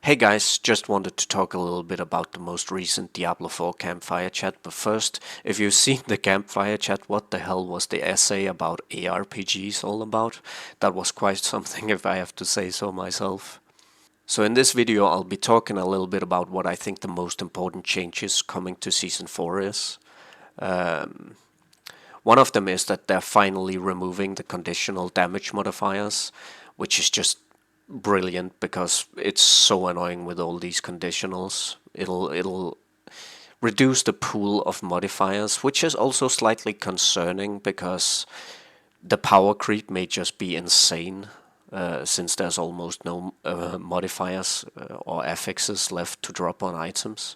Hey guys, just wanted to talk a little bit about the most recent Diablo 4 campfire chat, but first, if you've seen the campfire chat, what the hell was the essay about ARPGs all about? That was quite something if I have to say so myself. So in this video I'll be talking a little bit about what I think the most important changes coming to Season 4 is. One of them is that they're finally removing the conditional damage modifiers, which is just brilliant because it's so annoying with all these conditionals. It'll reduce the pool of modifiers, which is also slightly concerning because the power creep may just be insane. Since there's almost no modifiers or affixes left to drop on items.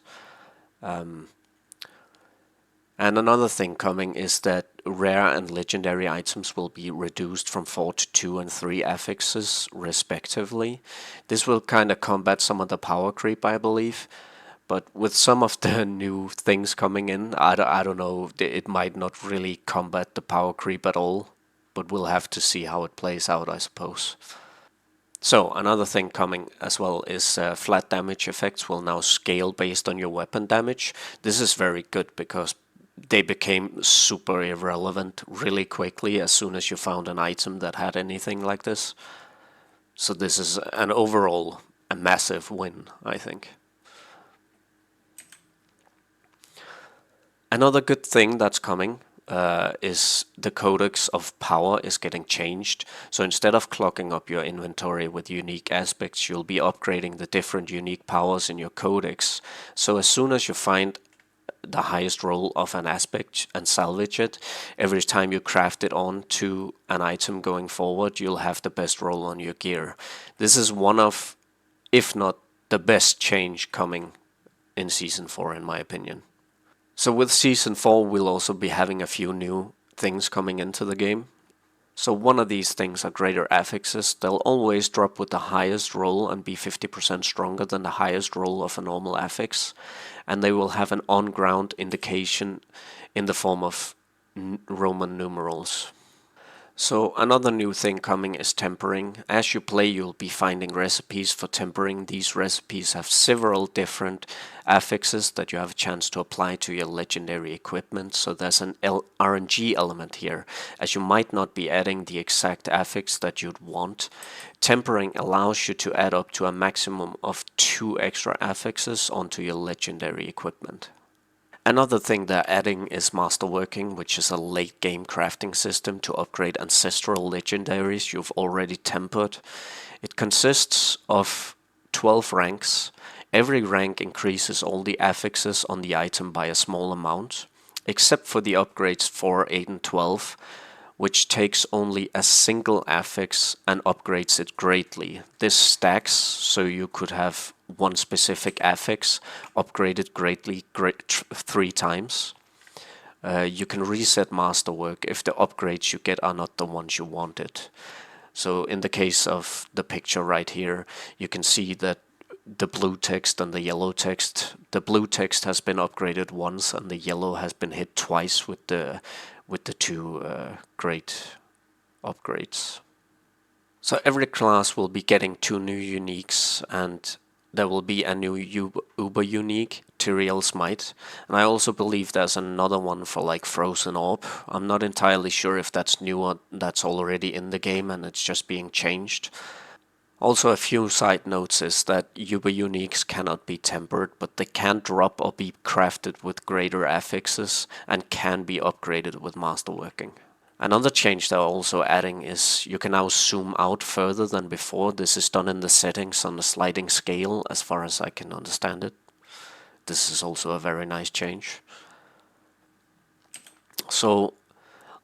And another thing coming is that rare and legendary items will be reduced from 4 to 2 and 3 affixes respectively. This will kind of combat some of the power creep, I believe. But with some of the new things coming in, I don't know, it might not really combat the power creep at all. But we'll have to see how it plays out, I suppose. So another thing coming as well is flat damage effects will now scale based on your weapon damage. This is very good because they became super irrelevant really quickly as soon as you found an item that had anything like this. So this is an overall a massive win, I think. Another good thing that's coming is the codex of power is getting changed. So instead of clogging up your inventory with unique aspects, you'll be upgrading the different unique powers in your codex. So as soon as you find the highest roll of an aspect and salvage it, every time you craft it onto an item going forward, you'll have the best roll on your gear. This is one of, if not the best change coming in Season 4 in my opinion. So with Season 4 we'll also be having a few new things coming into the game. So one of these things are greater affixes. They'll always drop with the highest roll and be 50% stronger than the highest roll of a normal affix. And they will have an on-ground indication in the form of Roman numerals. So another new thing coming is tempering. As you play, you'll be finding recipes for tempering. These recipes have several different affixes that you have a chance to apply to your legendary equipment. So there's an RNG element here, as you might not be adding the exact affix that you'd want. Tempering allows you to add up to a maximum of 2 extra affixes onto your legendary equipment. Another thing they're adding is masterworking, which is a late game crafting system to upgrade ancestral legendaries you've already tempered. It consists of 12 ranks. Every rank increases all the affixes on the item by a small amount, except for the upgrades 4, 8 and 12, which takes only a single affix and upgrades it greatly. This stacks, so you could have one specific affix upgraded greatly 3 times. You can reset masterwork if the upgrades you get are not the ones you wanted. So in the case of the picture right here, you can see that the blue text and the yellow text, the blue text has been upgraded once and the yellow has been hit twice with the 2 great upgrades. So every class will be getting 2 new uniques, and there will be a new Uber unique, Tyrael's Might, and I also believe there's another one for like Frozen Orb. I'm not entirely sure if that's new or that's already in the game and it's just being changed. Also a few side notes is that Uber uniques cannot be tempered, but they can drop or be crafted with greater affixes and can be upgraded with masterworking. Another change they're also adding is you can now zoom out further than before. This is done in the settings on the sliding scale as far as I can understand it. This is also a very nice change. So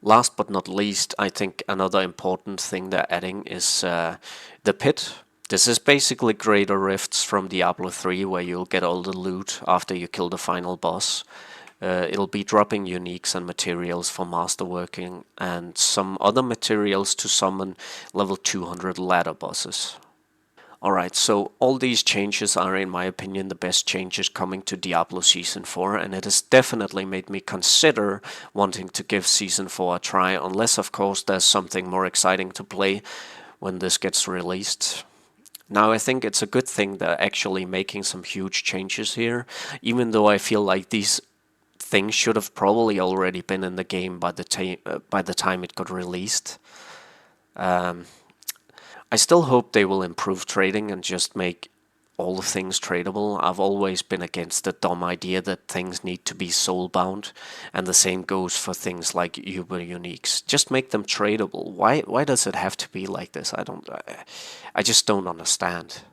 last but not least, I think another important thing they're adding is the pit. This is basically greater rifts from Diablo 3 where you'll get all the loot after you kill the final boss. It'll be dropping uniques and materials for masterworking and some other materials to summon level 200 ladder bosses. Alright, so all these changes are in my opinion the best changes coming to Diablo Season 4, and it has definitely made me consider wanting to give Season 4 a try, unless of course there's something more exciting to play when this gets released. Now, I think it's a good thing they're actually making some huge changes here, even though I feel like these things should have probably already been in the game by the time it got released. I still hope they will improve trading and just make all the things tradable. I've always been against the dumb idea that things need to be soulbound, and the same goes for things like Uber Uniques. Just make them tradable. Why does it have to be like this? I just don't understand.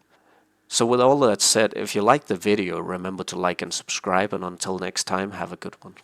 So with all that said, if you liked the video, remember to like and subscribe, and until next time, have a good one.